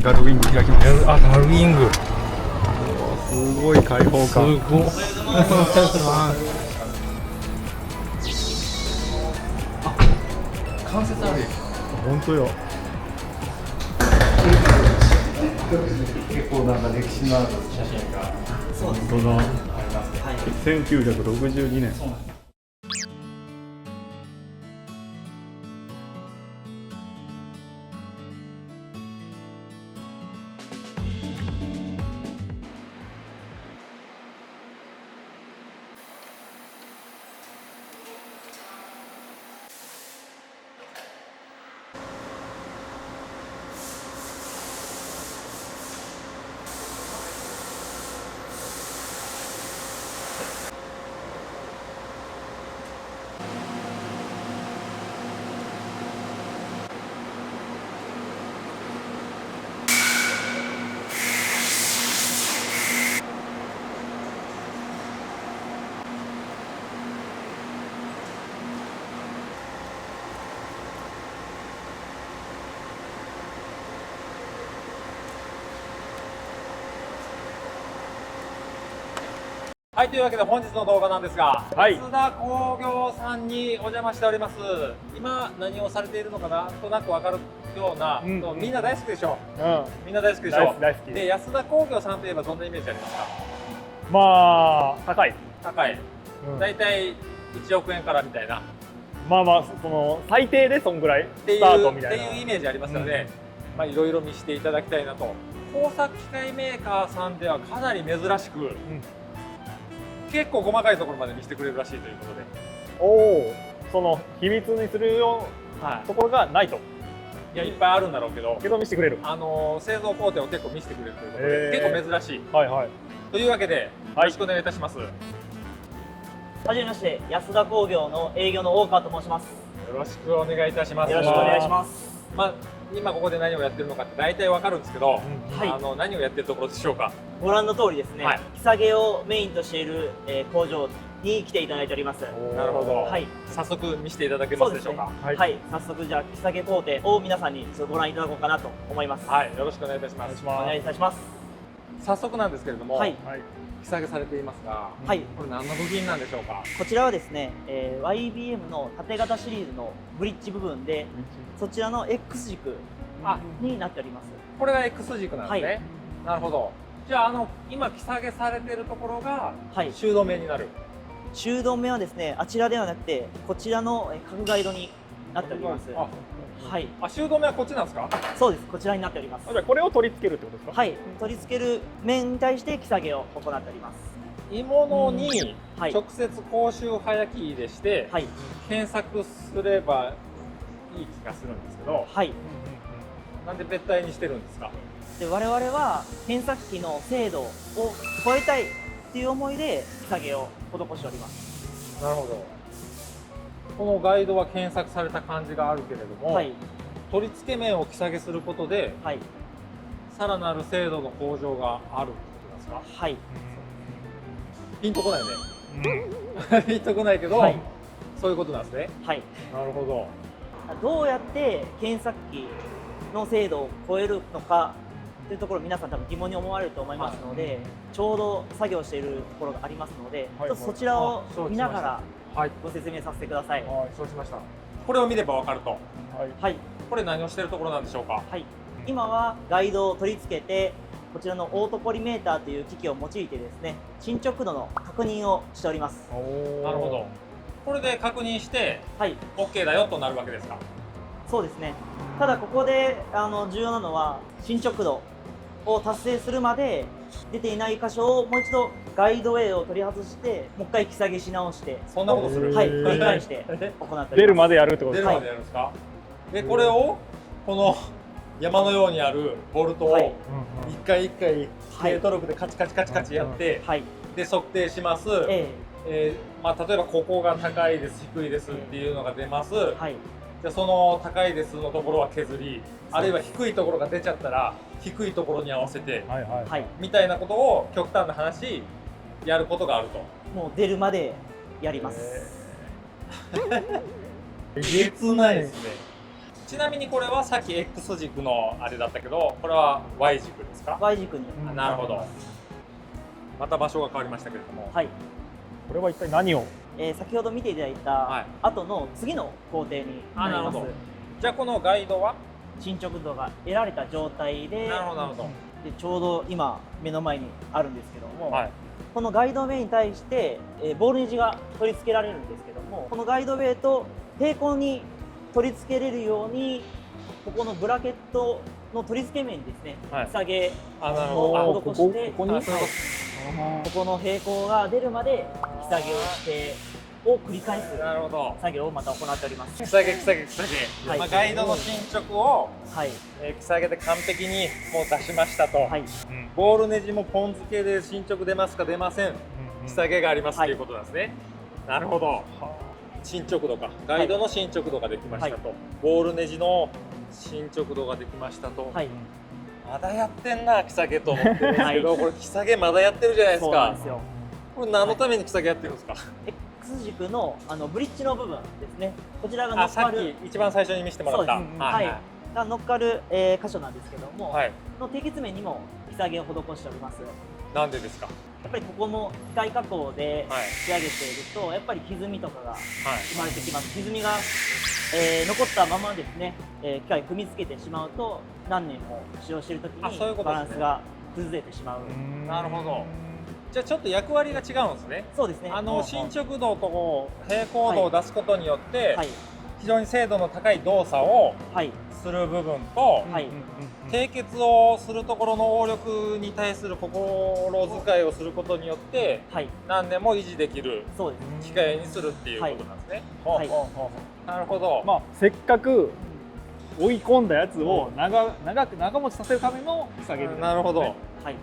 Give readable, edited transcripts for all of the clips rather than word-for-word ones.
ガルウィング開きます。あ、ガルウィング。すごい開放感。すごい。関節ある。本当よ。結構なんか歴史のある写真が。そうですね。本当だ。ありますね。はい。 1962年。そうなんです。はい、というわけで本日の動画なんですが、はい、安田工業さんにお邪魔しております。今何をされているのかなんとなく分かるような、みんな大好きでしょう。みんな大好きでしょう。大好きで、安田工業さんといえばどんなイメージありますか？まあ高い。高い。だいたい1億円からみたいな。まあまあその最低でそんぐらいっていうスタートみたいな。イメージありますので、まあいろいろ見せていただきたいなと。工作機械メーカーさんではかなり珍しく。結構細かいところまで見せてくれるらしいということで、おお、その秘密にするようなところがないと。いや、いっぱいあるんだろうけど見せてくれる。製造工程を結構見せてくれるということで、結構珍しい。はいはい。というわけで、よろしくお願いいたします。はじめまして、安田工業の営業の大川と申します。よろしくお願いいたします。よろしくお願いします。まあ、今ここで何をやってるのかって大体わかるんですけど、はい、何をやってるところでしょうか。ご覧の通りですね、はい、キサゲをメインとしている、工場に来ていただいております。なるほど。はい、早速見せていただけますでしょうか。はい、はい、早速じゃあキサゲ工程を皆さんにご覧いただこうかなと思います。はい、よろしくお願いいたします。お願いいたします。早速なんですけれども、はい、キサゲされていますが、はい、これ何の部品なんでしょうか。こちらはですね、YBM の縦型シリーズのブリッジ部分で、そちらの X 軸になっております。これが X 軸なんですね。なるほど。じゃあ今キサゲされているところがシュード目になる。シュード目はですね、あちらではなくてこちらの角ガイドになっております。はい。シュード目はこっちなんですか？そうです。こちらになっております。じゃあこれを取り付けるってことですか？はい。取り付ける面に対してキサゲを行っております。鋳物に直接高周波焼きでして、検索すればいい気がするんですけど、はい。なんで別体にしてるんですか？で、我々は検索機の精度を超えたいっていう思いでキサゲを施しております。なるほど。このガイドは検索された感じがあるけれども、取り付け面をキサゲすることで、さらなる精度の向上があるってことですか？はい。ピンとこないね。ピンとこないけど、そういうことなんですね。はい。なるほど。どうやって検索機の精度を超えるのかというところ皆さん多分疑問に思われると思いますので、ちょうど作業しているところがありますので、ちょっとそちらを見ながらご説明させてください。そうしました。これを見ればわかると。はい。これ何をしているところなんでしょうか。はい。今はガイドを取り付けて、こちらのオートポリメーターという機器を用いてですね、進捗度の確認をしております。なるほど。これで確認して、OK だよとなるわけですか。そうですね。ただここで重要なのは進捗度を達成するまで出ていない箇所をもう一度ガイドウェイを取り外してもう一回キサゲし直して、そんなことする？はい、繰り返して行っております。出るまでやるってことですか？出るまでやるんですか？でこれをこの山のようにあるボルトを一回一回軽トルクでカチカチカチカチやって、で測定します。まあ例えばここが高いです低いですっていうのが出ます。でその高いですのところは削り、あるいは低いところが出ちゃったら低いところに合わせてみたいなことを極端な話やることがあると。もう出るまでやります。えげつないですね。ちなみにこれはさっき X 軸のあれだったけど、これは Y 軸ですか？ Y 軸に。なるほど。また場所が変わりましたけれども。はい。これは一体何を？先ほど見ていただいた後の次の工程になります。じゃあこのガイドは進捗度が得られた状態で、なるほどなるほど。でちょうど今目の前にあるんですけども、はい、このガイドウェイに対して、ボールネジが取り付けられるんですけども、このガイドウェイと平行に取り付けれるように、ここのブラケットの取り付け面にですね、はい、下げを施して、ここの平行が出るまで引き下げをしてを繰り返す作業をまた行っております。引き下げ、引き下げ、引き下げ、はい、ガイドの進捗を、はい、引き下げで完璧にもう出しましたと、はい、ボールネジもポン付けで進捗出ますか出ません、引き下げがありますということなんですね。なるほど。進捗度か、ガイドの進捗度ができましたと、はい、ボールネジの進捗度ができましたと、はい、まだやってんな、引き下げと思ってるんですけど、これ引き下げまだやってるじゃないですか。そうなんですよ。これ何のために引き下げやってるんですか？X 軸のブリッジの部分ですね。こちらが乗っかる、さっき一番最初に見せてもらった、はい、が乗っかる、箇所なんですけども、はい、の締結面にも引き下げを施しております。なんでですか？やっぱりここも機械加工で仕上げていると、やっぱり歪みとかが生まれてきます。歪みが、残ったままですね、機械を組み付けてしまうと、何年も使用しているときにバランスが崩れてしまう。なるほど。じゃあちょっと役割が違うんですね。そうですね。進捗度と平行度を出すことによって、はい、非常に精度の高い動作をする部分と、はい、締結をするところの応力に対する心遣いをすることによって、はい、何年も維持できる機械にするっていうことなんですね。はいはい、なるほど。まあせっかく追い込んだやつを長持ちさせるための引き下げる。なるほど。はい。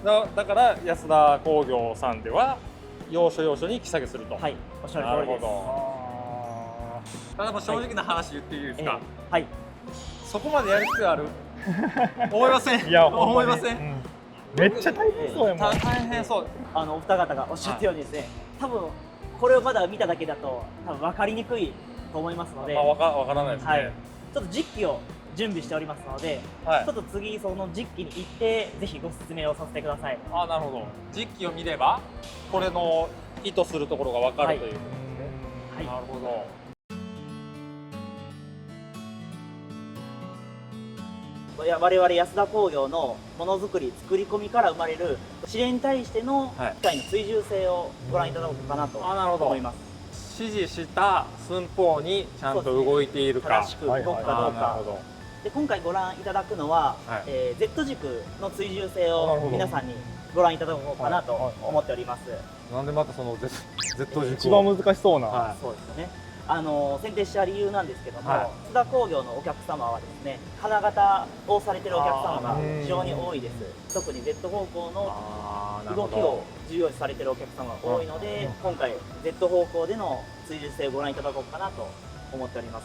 だから安田工業さんでは要所要所に引き下げすると。はい、おっしゃる通りです。ただ正直な話言っていいですか？はい。そこまでやる必要ある？思いません。いや思いません。めっちゃ大変そうやもん。大変そう。お二方がおっしゃったようにですね、多分これをまだ見ただけだと多分分かりにくいと思いますので、わからないですね。ちょっと実機を準備しておりますので、ちょっと次その実機に行ってぜひご説明をさせてください。なるほど。実機を見ればこれの意図するところが分かるということですね。はい。なるほど。我々安田工業のものづくり作り込みから生まれる指令に対しての機械の追従性をご覧いただこうかなと思います。指示した寸法にちゃんと動いているか、正しく動くかどうか。で今回ご覧いただくのは、Z 軸の追従性を皆さんにご覧いただこうかなと思っております。なんでまたその Z 軸一番難しそうな。そうですね。選定した理由なんですけども、安田工業のお客様はですね、金型をされてるお客様が非常に多いです。特に Z 方向の動きを重要視されてるお客様が多いので、今回 Z 方向での追従性をご覧いただこうかなと思っております。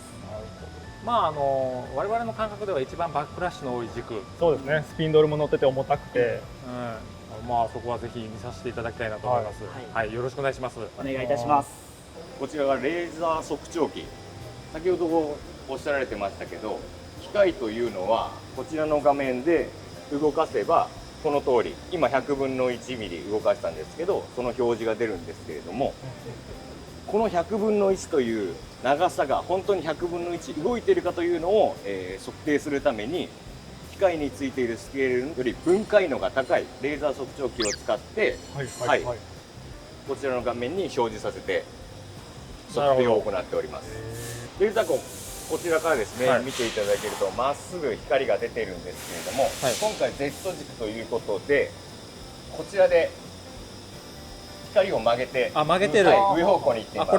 まあ我々の感覚では一番バックラッシュの多い軸。そうですね。スピンドルも乗ってて重たくて、まあそこはぜひ見させていただきたいなと思います。はい、よろしくお願いします。お願いいたします。こちらがレーザー測定器。先ほどおっしゃられてましたけど、機械というのはこちらの画面で動かせばこの通り、今100分の1ミリ動かしたんですけど、その表示が出るんですけれども、この100分の1という長さが本当に100分の1動いているかというのを、測定するために機械についているスケールより分解能が高いレーザー測定器を使って、こちらの画面に表示させて測定を行っております。レーザーこちらからですね、見ていただけるとまっすぐ光が出ているんですけれども、今回 Z 軸ということでこちらで光を曲げて上方向に行っています。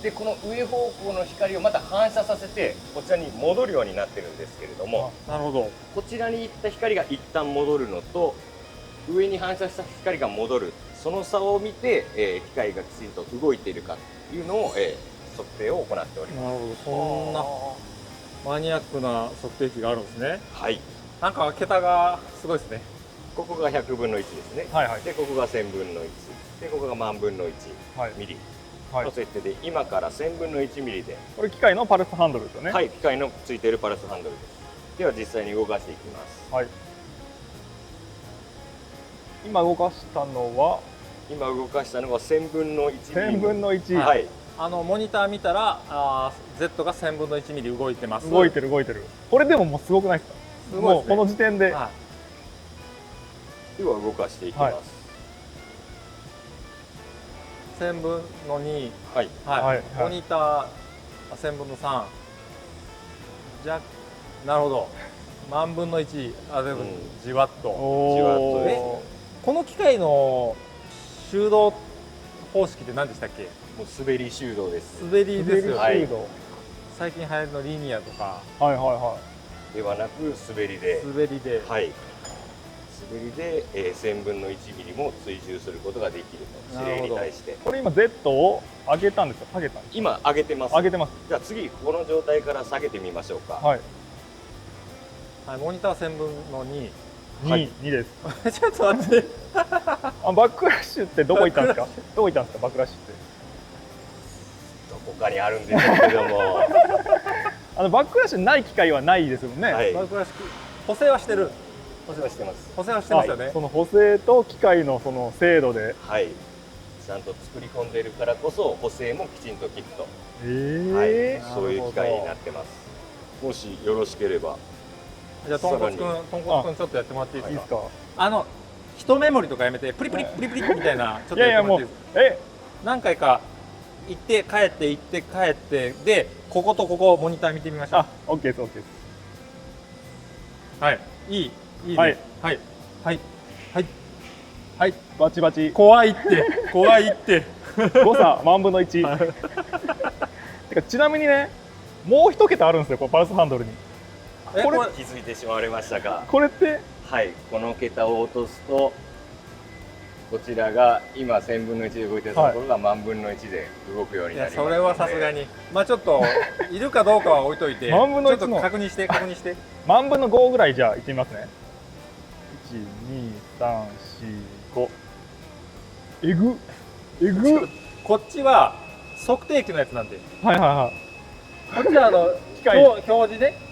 でこの上方向の光をまた反射させてこちらに戻るようになってるんですけれども、なるほど。こちらに行った光が一旦戻るのと上に反射した光が戻る、その差を見て、機械がきちんと動いているかというのを、測定を行っております。なるほど。そんなマニアックな測定器があるんですね。はい。なんか桁がすごいですね。ここが100分の1ですね。でここが1000分の1でここが万分の1ミリの設定で、今から1000分の1ミリで、これ機械のパルスハンドルですよね。はい、機械のついているパルスハンドルです。では実際に動かしていきます。はい。今動かしたのは1000分の1ミリ。1000分の1。はい。モニター見たらZ が1000分の1ミリ動いてます。動いてる。これでももうすごくないですか？すごいですね。もうこの時点で。では動かしていきます。1000分の2。はい。モニター1000分の3。なるほど。万分の1。でもじわっと。じわっとですね。この機械の手動方式って何でしたっけ？もう滑り手動です。滑りですよ。はい。最近流行りのリニアとか。ではなく滑りで。はい。滑りで1000分の1ミリも追従することができると。指令に対して。これ今 Z を上げたんですか？下げたんですか？今上げてます。上げてます。じゃあ次この状態から下げてみましょうか。はい。モニター1000分の2。2です。ちょっと待って。バックラッシュってどこ行ったんですか？どこ行ったんですか？バックラッシュって。どこかにあるんでしょうけども。バックラッシュない機械はないですもんね。バックラッシュ補正はしてる。補正はしてます。補正はしてますよね。その補正と機械のその精度で。はい。ちゃんと作り込んでいるからこそ補正もきちんと効くと。はい。そういう機械になってます。もしよろしければ。じゃあとんこつくんちょっとやってもらっていいですか？いいですか？一メモリとかやめてプリプリみたいなちょっとやってもらっていいですか？何回か行って帰ってでこことここモニター見てみましょう。OK です。はい。いいね。はいバチバチ。怖いって誤差万分の1。てかちなみにね、もう一桁あるんですよ、このパルスハンドルに。これ気づいてしまわれましたか？これってはい、この桁を落とすとこちらが今1000分の1で動いてるところが万分の1で動くようになります。それはさすがにちょっといるかどうかは置いといて万分の1のちょっと確認して万分の5ぐらいじゃあいってみますね。12345。えぐこっちは測定器のやつなんで。こっちは機械表示ね。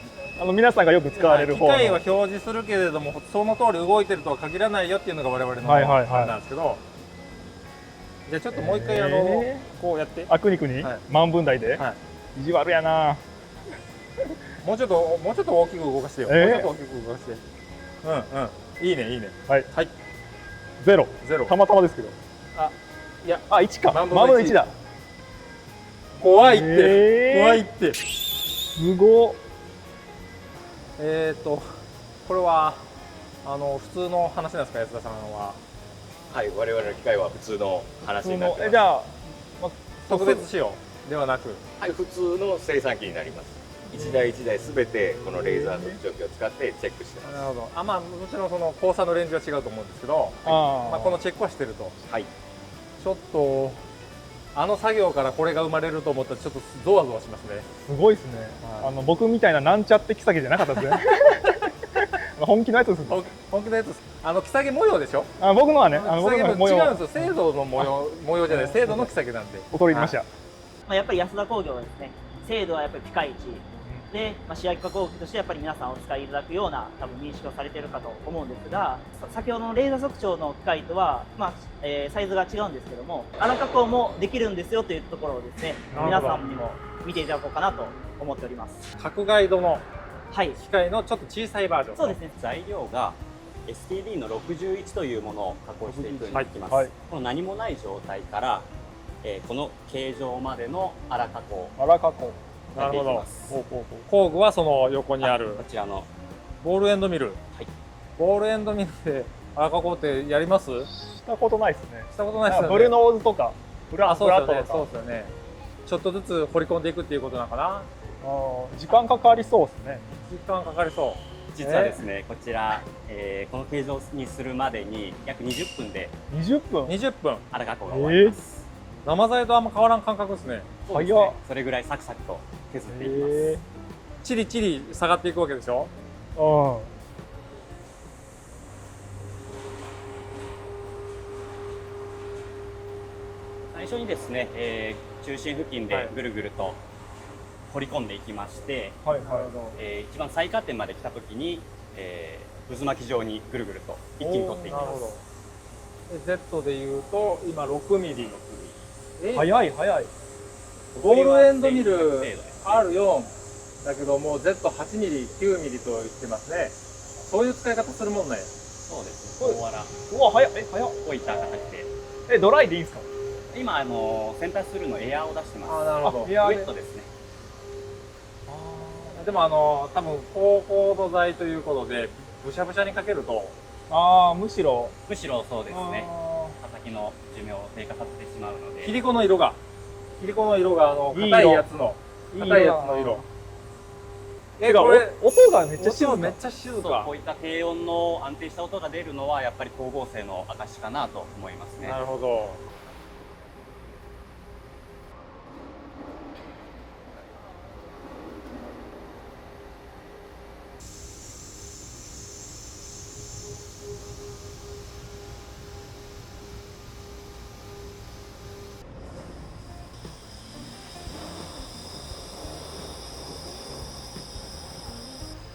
皆さんがよく使われる方の機械は表示するけれどもその通り動いてるとは限らないよっていうのが我々のあれなんですけど、じゃあちょっともう一回こうやって。クニクニ万分台で意地悪やな。もうちょっと大きく動かしてよ。もうちょっと大きく動かして。いいね。はい。ゼロたまたまですけど。1か。万分の1だ。怖いってすごっ。これは普通の話なんですか、安田さんは？はい、我々の機械は普通の話になってます。じゃあ特別仕様ではなく、はい、普通の生産機になります。一台一台すべてこのレーザー測定器を使ってチェックしてます。なるほど。もちろんその交差のレンジは違うと思うんですけど、このチェックはしてると。はい。ちょっと作業からこれが生まれると思ったらちょっとゾワゾワしますね。すごいですね。僕みたいななんちゃってキサゲじゃなかったですね。本気のやつです。本気のやつです。キサゲ模様でしょ？僕のはね、僕の模様。違うんですよ。精度の模様じゃない、精度のキサゲなんで。お取り入れました。やっぱり安田工業はですね、精度はやっぱりピカイチで、試合加工機としてやっぱり皆さんお使いいただくような多分認識をされているかと思うんですが、先ほどのレーザー測定の機械とは、サイズが違うんですけども、粗加工もできるんですよというところをですね、皆さんにも見ていただこうかなと思っております。角ガイドの機械のちょっと小さいバージョン。そうですね。材料が STD の61というものを加工していくきます。この何もない状態から、この形状までの粗加工。なるほど。工具はその横にあるこちらのボールエンドミル。ボールエンドミルで粗加工ってやります？したことないですね。したことないですよね。ブルノーズとかフラットとか。そうですよね。ちょっとずつ掘り込んでいくっていうことなのかな。時間かかりそうですね。時間かかりそう。実はですね、こちら、この形状にするまでに約20分で20分粗加工が終わります。生材とあんま変わらん感覚ですね。それぐらいサクサクと削っていきます。チリチリ下がっていくわけでしょ。最最初にですね、中心付近でぐるぐると掘り込んでいきまして、はいはい。一番最下点まで来た時に、渦巻き状にぐるぐると一気に取っていきます。Z でいうと今6ミリ。早い早い。ボールエンドミル R4 だけどもう Z8 ミリ、9ミリと言ってますね。そういう使い方するもんね。そうですね。大わら。うわ早っ。早っ。こういった形で。ドライでいいんですか？今センタースルーのエアーを出してます。あ、なるほど。ウェットですね。でも多分高高度材ということでぶしゃぶしゃにかけると、むしろそうですね。刃先の寿命を低下させてしまうので。切り子の色が硬いやつの色。これ音がめっちゃ静か。めっちゃ静か。こういった低音の安定した音が出るのはやっぱり光合成の証かなと思いますね。なるほど。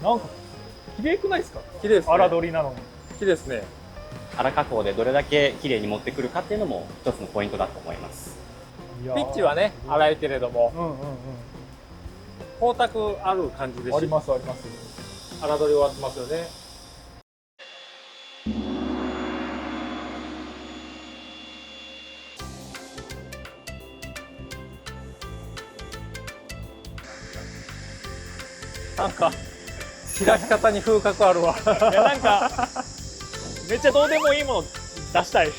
なんか綺麗くないですか？綺麗ですね。荒取りなのに。綺麗ですね。荒加工でどれだけ綺麗に持ってくるかっていうのも一つのポイントだと思います。ピッチはね荒いけれども、光沢ある感じでありますあります。荒取り終わってますよね。なんか開き方に風格あるわ。いやなんかめっちゃどうでもいいもの出したい。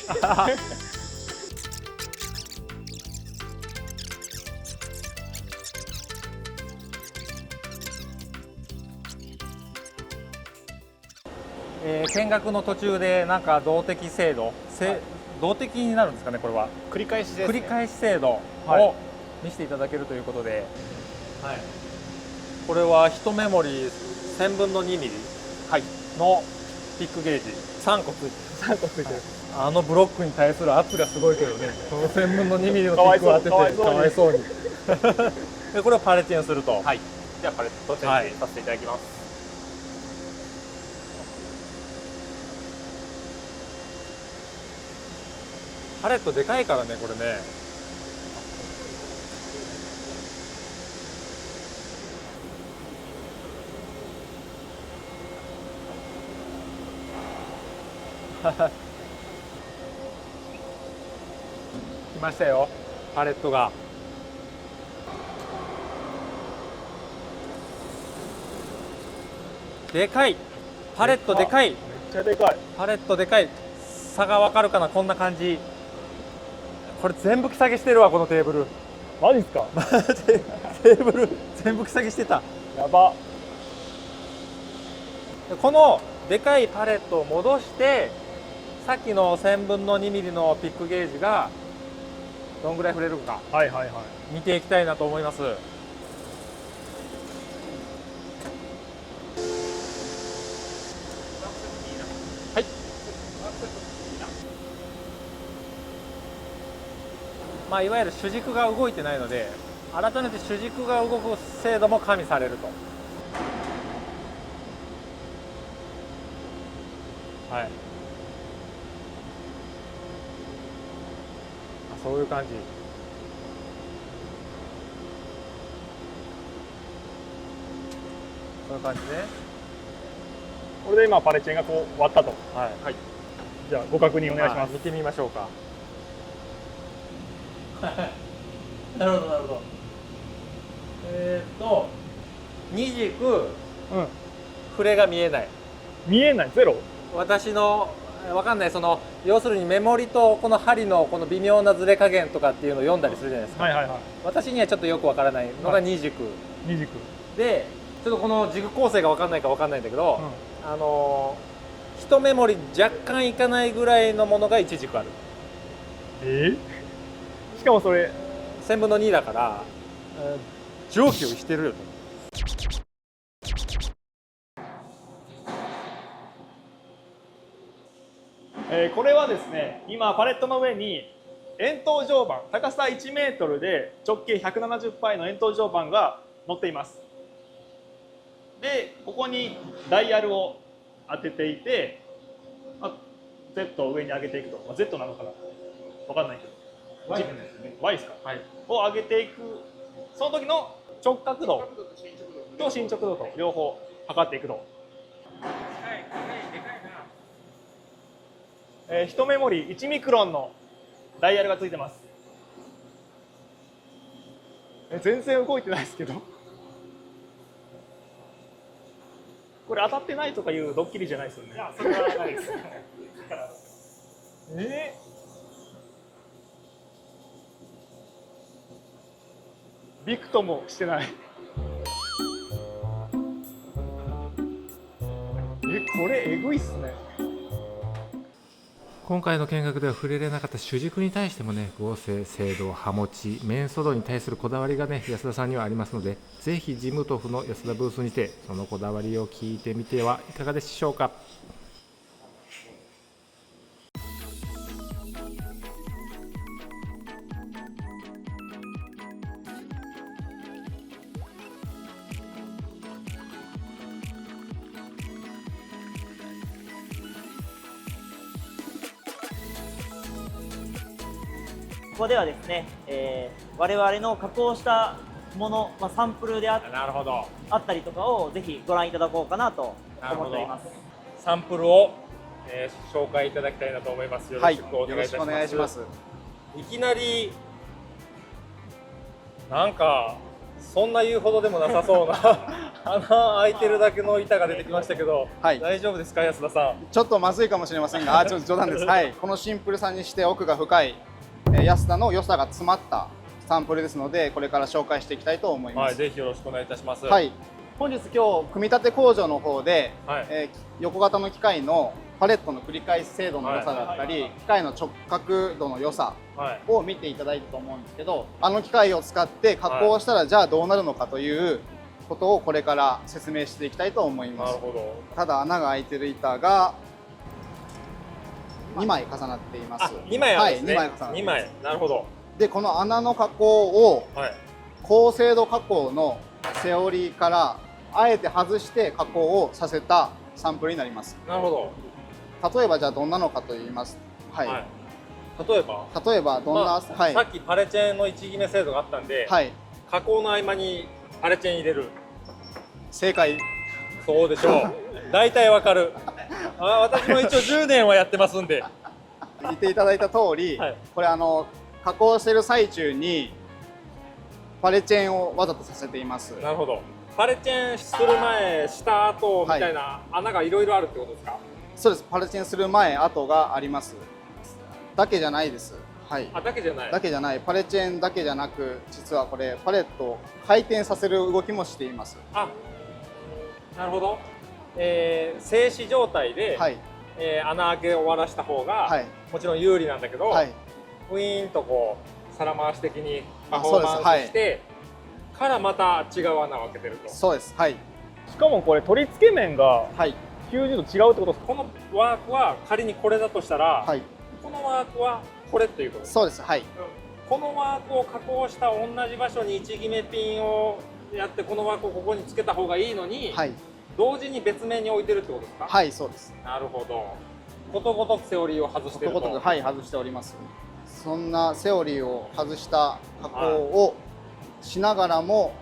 見学の途中でなんか動的精度、動的になるんですかね、これは繰り返しです、ね。繰り返し精度を見せていただけるということで、はい、これは1メモリ1000分の2ミリのピックゲージ3個ついてる。3個ついてる。あのブロックに対する圧がすごいけどね、この1000分の2ミリのピックを当ててかわいそうに。でこれをパレチェンすると。はい。じゃあパレットチェンジさせていただきます。パレットでかいからね、これね。来ましたよ、パレットが。でかい、パレットでかい。めっちゃでかい。パレットでかい。差がわかるかな、こんな感じ。これ全部木下げしてるわ、このテーブル。マジっすか？テーブル全部木下げしてた。やば。このでかいパレットを戻して、さっきの1000分の2ミリのピックゲージがどんぐらい振れるか見ていきたいなと思います。はい。まあいわゆる主軸が動いてないので、改めて主軸が動く精度も加味されると。はい。そういう感じ。そういう感じね。これで今パレチェンがこう割ったと。はい。はい。じゃあご確認お願いします。見てみましょうか。なるほどなるほど。二軸、触れが見えない。見えない、ゼロ。私のわかんない、その要するにメモリとこの針のこの微妙なずれ加減とかっていうのを読んだりするじゃないですか。私にはちょっとよくわからないのが二軸。二軸でちょっとこの軸構成がわかんないかわかんないんだけど、1メモリ若干いかないぐらいのものが1軸ある。しかもそれ1000分の2だから、上記をしてるよと。これはですね、今パレットの上に円筒状板、高さ1メートルで直径170パイの円筒状板が乗っています。でここにダイヤルを当てていて、Z を上に上げていくと、Z なのかな分かんないけど Y ですか、はい、を上げていく、その時の直角度と進捗度と両方測っていくと。1メモリ1ミクロンのダイヤルがついてます。全然動いてないですけどこれ当たってないとかいうドッキリじゃないですよね。いや、それはないですびくともしてないこれえぐいっすね。今回の見学では触れられなかった主軸に対してもね、合成、精度、刃持ち、面素度に対するこだわりがね、安田さんにはありますので、ぜひジムトフの安田ブースにてそのこだわりを聞いてみてはいかがでしょうか。ここではですね、我々の加工したもの、サンプルであったりとかをぜひご覧いただこうかなと思っております。サンプルを、紹介いただきたいなと思います。よろしくお願いいたします。よろしくお願いします。いきなりなんかそんな言うほどでもなさそうな穴開いてるだけの板が出てきましたけど、はい、大丈夫ですか安田さん。ちょっとまずいかもしれませんが、ちょっと冗談です。はい、このシンプルさにして奥が深い安田の良さが詰まったサンプルですので、これから紹介していきたいと思います。はい、ぜひよろしくお願いいたします。はい、本日今日組み立て工場の方で、はい、横型の機械のパレットの繰り返し精度の良さだったり、機械の直角度の良さを見ていただいたと思うんですけど、あの機械を使って加工したらじゃあどうなるのかということをこれから説明していきたいと思います。なるほど。ただ穴が開いてる板が2枚重なっています。2枚あるんですね。はい、2枚。なるほど。でこの穴の加工を、高精度加工のセオリーからあえて外して加工をさせたサンプルになります。なるほど。例えばじゃあどんなのかと言います。はい。はい、例えばどんな、はい、さっきパレチェンの位置決め精度があったんで、はい、加工の合間にパレチェン入れる。正解。そうでしょう。大体わかる。私も一応10年はやってますんで。言っていただいた通り、はい、これ加工してる最中にパレチェンをわざとさせています。なるほど。パレチェンする前、した後みたいな穴がいろいろあるってことですか？そうです。パレチェンする前、後があります。だけじゃないです。はい。だけじゃない。だけじゃない。パレチェンだけじゃなく、実はこれパレットを回転させる動きもしています。なるほど。静止状態で、はい、穴開けを終わらした方が、はい、もちろん有利なんだけど、はい、ウィーンとこう皿回し的にパフォーマンスして、からまた違う穴を開けてると。そうです。はい。しかもこれ取り付け面が90度違うってことですか？このワークは仮にこれだとしたら、はい、このワークはこれっていうことです。そうです。はい。このワークを加工した同じ場所に位置決めピンをやってこのワークをここにつけた方がいいのに、はい、同時に別面に置いてるってことですか？はい、そうです。なるほど。ことごとくセオリーを外していると。ことごとく、はい、外しております。そんなセオリーを外した加工をしながらも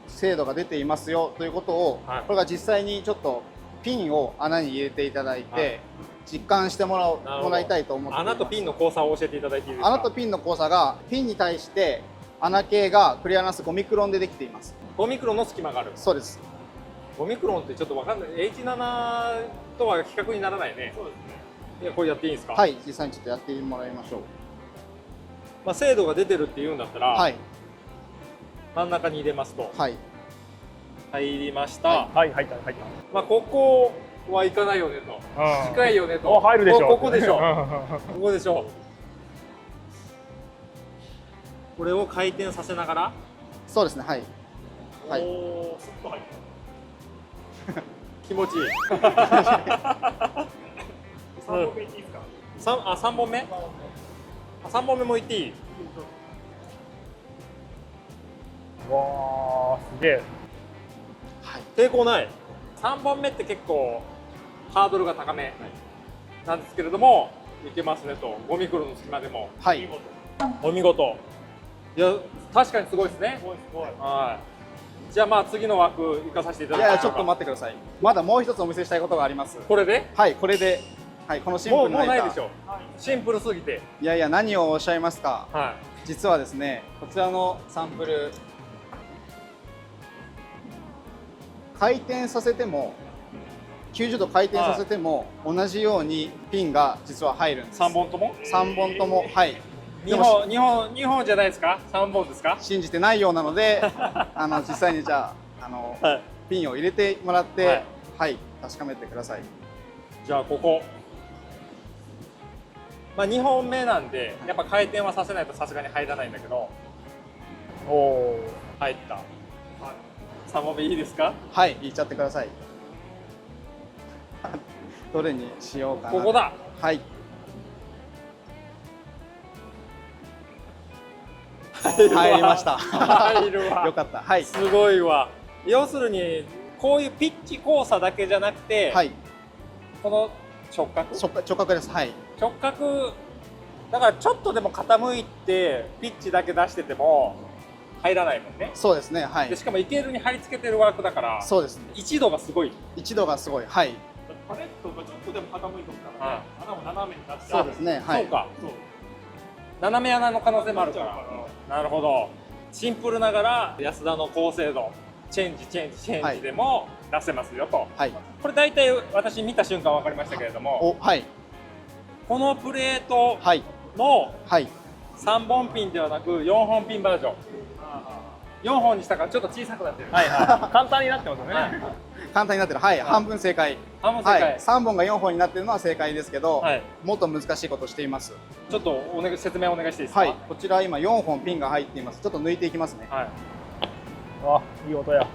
精度が出ていますよということを、はい、これが実際にちょっとピンを穴に入れていただいて、はい、実感してもらいたいと思っています。穴とピンの交差を教えていただいていいですか？穴とピンの交差がピンに対して穴径がクリアランス5ミクロンでできています。5ミクロンの隙間がある。そうです。5ミクロンってちょっと分かんない。H7 とは比較にならないね。そうですね。いや、これやっていいんですか？はい、実際にちょっとやってもらいましょう。まあ、精度が出てるっていうんだったら、はい、真ん中に入れますと、はい、入りました。はい、入った。まあ、ここはいかないよねと。近いよねと。入るでしょ。ここでしょ。ここでしょ。これを回転させながら。そうですね。はい。はい。おー、スッと入った。気持ちいい。3本目いっていいですか？3本目？ 3本目もいっていい？わー、すげえ。はい、抵抗ない。3本目って結構ハードルが高めなんですけれども、いけますねと。5ミクロンの隙間でも。はい、お見事。いや、確かにすごいですね。はい。じゃあまあ次の枠行かさせていただきます。いやいや、ちょっと待ってください。まだもう一つお見せしたいことがあります。これで？はい、これで、はい、このシンプルなもうないで板。しょ。シンプルすぎて。いやいや、何をおっしゃいますか。は実はですね、こちらのサンプル、回転させても90度回転させても同じようにピンが実は入るんです。3本とも3本とも、はい。2本じゃないですか？3本ですか？信じてないようなので実際にじゃあはい、ピンを入れてもらってははい、確かめてください。じゃあここ、まあ、2本目なんでやっぱ回転はさせないとさすがに入らないんだけど、おお、入った。3本目いいですか？はい、いっちゃってください。どれにしようかな。ここだ。はい。入りました。入るわ。よかった。はい。すごいわ。要するにこういうピッチ交差だけじゃなくて、はい。この直角直角です。はい。直角だからちょっとでも傾いてピッチだけ出してても入らないもんね。そうですね。はいで。しかもイケールに貼り付けてるワークだからそうですね。位置度がすごい。位置度がすごい。はい。パレットがちょっとでも傾いとったらね、穴も斜めになっちゃそうですね。はい。そうか。斜め穴の可能性もあるから。なるほど。シンプルながら安田の高精度チェンジでも出せますよと。はい。これ大体私見た瞬間分かりましたけれども、お、はい。このプレートはい。のはい。 3本ピンではなく4本ピンバージョン。4本にしたからちょっと小さくなってる。はいはい。簡単になってますよね。簡単になってる。はい。半分正解。半分正解。はい。3本が4本になってるのは正解ですけど、はい、もっと難しいことをしています。ちょっと説明お願いしていいですか？はい。こちら今4本ピンが入っています。ちょっと抜いていきますね。はい。あ、いい音や。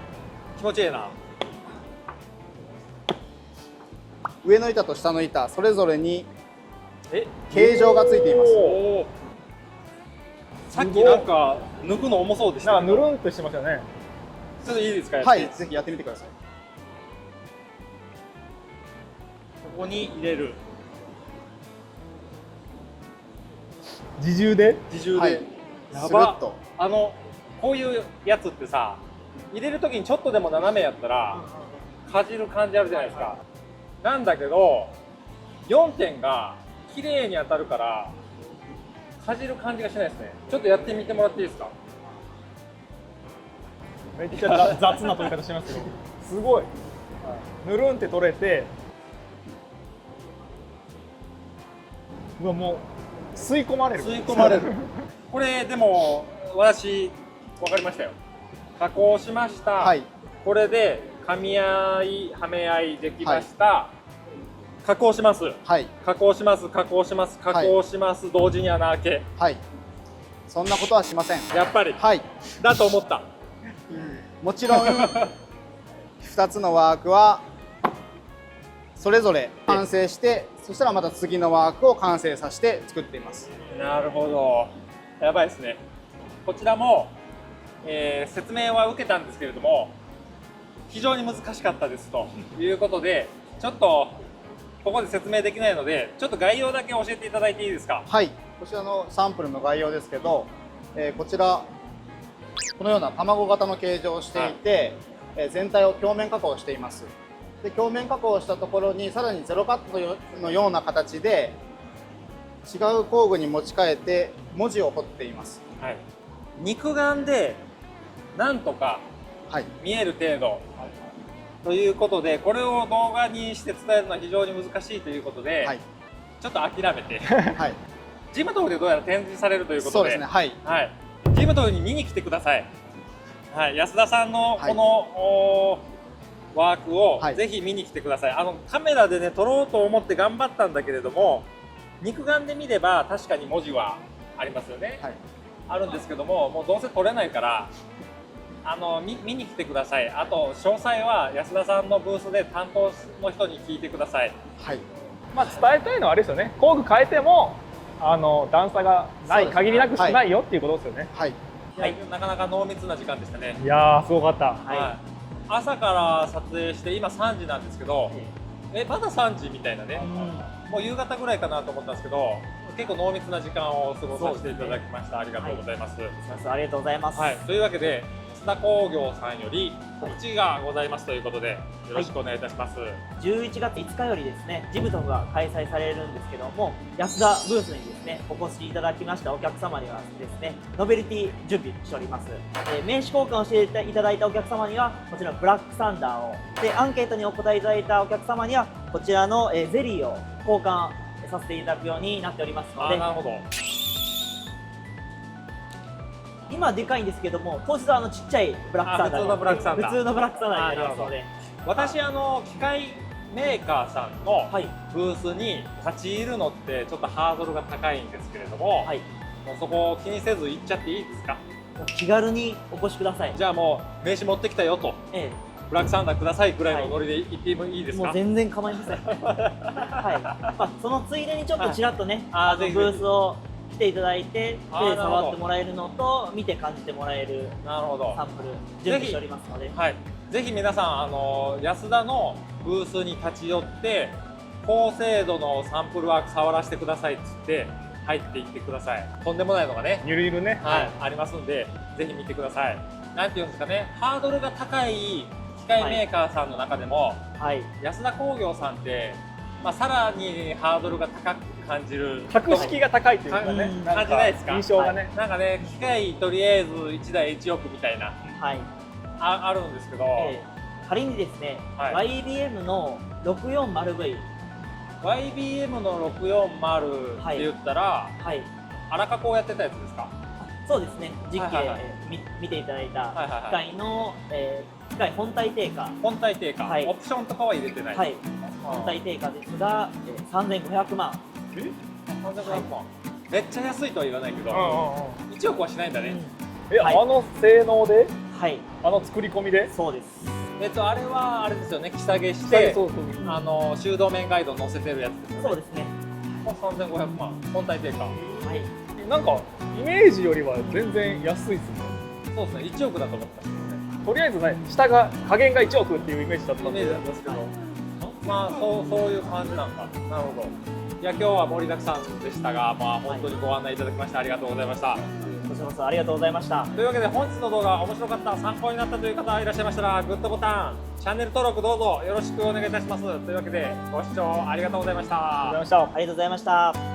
気持ちいいな。上の板と下の板それぞれに形状がついています。さっきなんか抜くの重そうでした。なんかぬるんとしてましたよね。ちょっといいですか？はい、ぜひやってみてください。ここに入れる。自重で？自重で。はい、やば。とこういうやつってさ、入れるときにちょっとでも斜めやったらかじる感じあるじゃないですか。なんだけど4点が綺麗に当たるからかじる感じがしないですね。ちょっとやってみてもらっていいですか？めっちゃ雑な取り方してますけど、すごい。ぬるんって取れて、うわ、もう吸い込まれる。吸い込まれる。これでも私分かりましたよ。加工しました。はい、これで噛み合いはめ合いできました。はい、加工します。はい、加工します。加工します。加工します。同時に穴開け。はい。そんなことはしません。やっぱり。はい。だと思った。もちろん2つのワークはそれぞれ完成して、そしたらまた次のワークを完成させて作っています。なるほど。やばいですね。こちらも、説明は受けたんですけれども、非常に難しかったですということで、ちょっとここで説明できないので、ちょっと概要だけ教えていただいていいですか？はい。こちらのサンプルの概要ですけど、こちらこのような卵型の形状をしていて、全体を鏡面加工しています。で、鏡面加工したところにさらにゼロカットのような形で違う工具に持ち替えて文字を彫っています。はい、肉眼でなんとか見える程度、ということで、これを動画にして伝えるのは非常に難しいということで、はい、ちょっと諦めて、はい、ジムトフでどうやら展示されるということで、そうですね、はい、はい、ジムトフに見に来てください。はい、安田さんのこの、ワークをぜひ見に来てください。カメラでね撮ろうと思って頑張ったんだけれども、肉眼で見れば確かに文字はありますよね、はい、あるんですけども、もうどうせ撮れないから見に来てください。あと詳細は安田さんのブースで担当の人に聞いてください。はい、まあ伝えたいのはあれですよね、工具変えても段差がない限りなく少ないよっていうことですよね。はい。はい、なかなか濃密な時間でしたね。いやーすごかった。はい。朝から撮影して今3時なんですけど、まだ3時みたいなね。もう夕方ぐらいかなと思ったんですけど、結構濃密な時間を過ごさせていただきました。ありがとうございます。ありがとうございます。はい。というわけで安田工業さんより告知がございますということで、よろしくお願いいたします。11月5日よりですね、ジムトフが開催されるんですけども、安田ブースにですね、お越しいただきましたお客様にはですね、ノベルティ準備しております。名刺交換をしていただいたお客様には、こちらのブラックサンダーを、で、アンケートにお答えいただいたお客様には、こちらのゼリーを交換させていただくようになっておりますので、なるほど。今でかいんですけども、当日はちっちゃいブラックサンダー、普通のブラックサンダー、普通のブラックサンダーになりますので、私機械メーカーさんのブースに立ち入るのってちょっとハードルが高いんですけれども、はい、もうそこを気にせず行っちゃっていいですか？気軽にお越しください。じゃあもう名刺持ってきたよと、ブラックサンダーくださいぐらいのノリで行ってもいいですか？もう全然構いません。はい。そのついでにちょっとちらっとね、ブースを来ていただいて、手で触ってもらえるのと見て感じてもらえるサンプル準備しておりますので、はい、ぜひ皆さん安田のブースに立ち寄って高精度のサンプルワーク触らせてくださいっつって入っていってください。とんでもないのがね、ゆるゆるね、はい、ありますんでぜひ見てください。なんていうんですかね、ハードルが高い機械メーカーさんの中でも、はい、安田工業さんってさらにハードルが高く感じる、格式が高いというかね、感じないですか？印象がね、なんかね、機械とりあえず1台1億みたいな、はい、あるんですけど、仮にですね、YBM の 640V、 YBM の640って言ったら、荒加工をやってたやつですか？そうですね、実機で見ていただいた機械の機械本体定価、オプションとかは入れてない、本体定価ですが3500万。3500万、めっちゃ安いとは言わないけど、1億はしないんだね。性能で、作り込みで？そうです。あれはあれですよね、着下げして修道面ガイド載せてるやつですよね。そうですね。3500万、本体定価。なんかイメージよりは全然安いですね。そうですね、1億だと思ったんですよね。とりあえずね、下が加減が1億っていうイメージだったんですけど、そういう感じなんか。なるほど。いや、今日は盛りだくさんでしたが、本当にご案内いただきましてありがとうございました。こちらこそありがとうございました。というわけで本日の動画面白かった、参考になったという方いらっしゃいましたら、グッドボタン、チャンネル登録どうぞよろしくお願いいたします。というわけでご視聴ありがとうございました。ありがとうございました。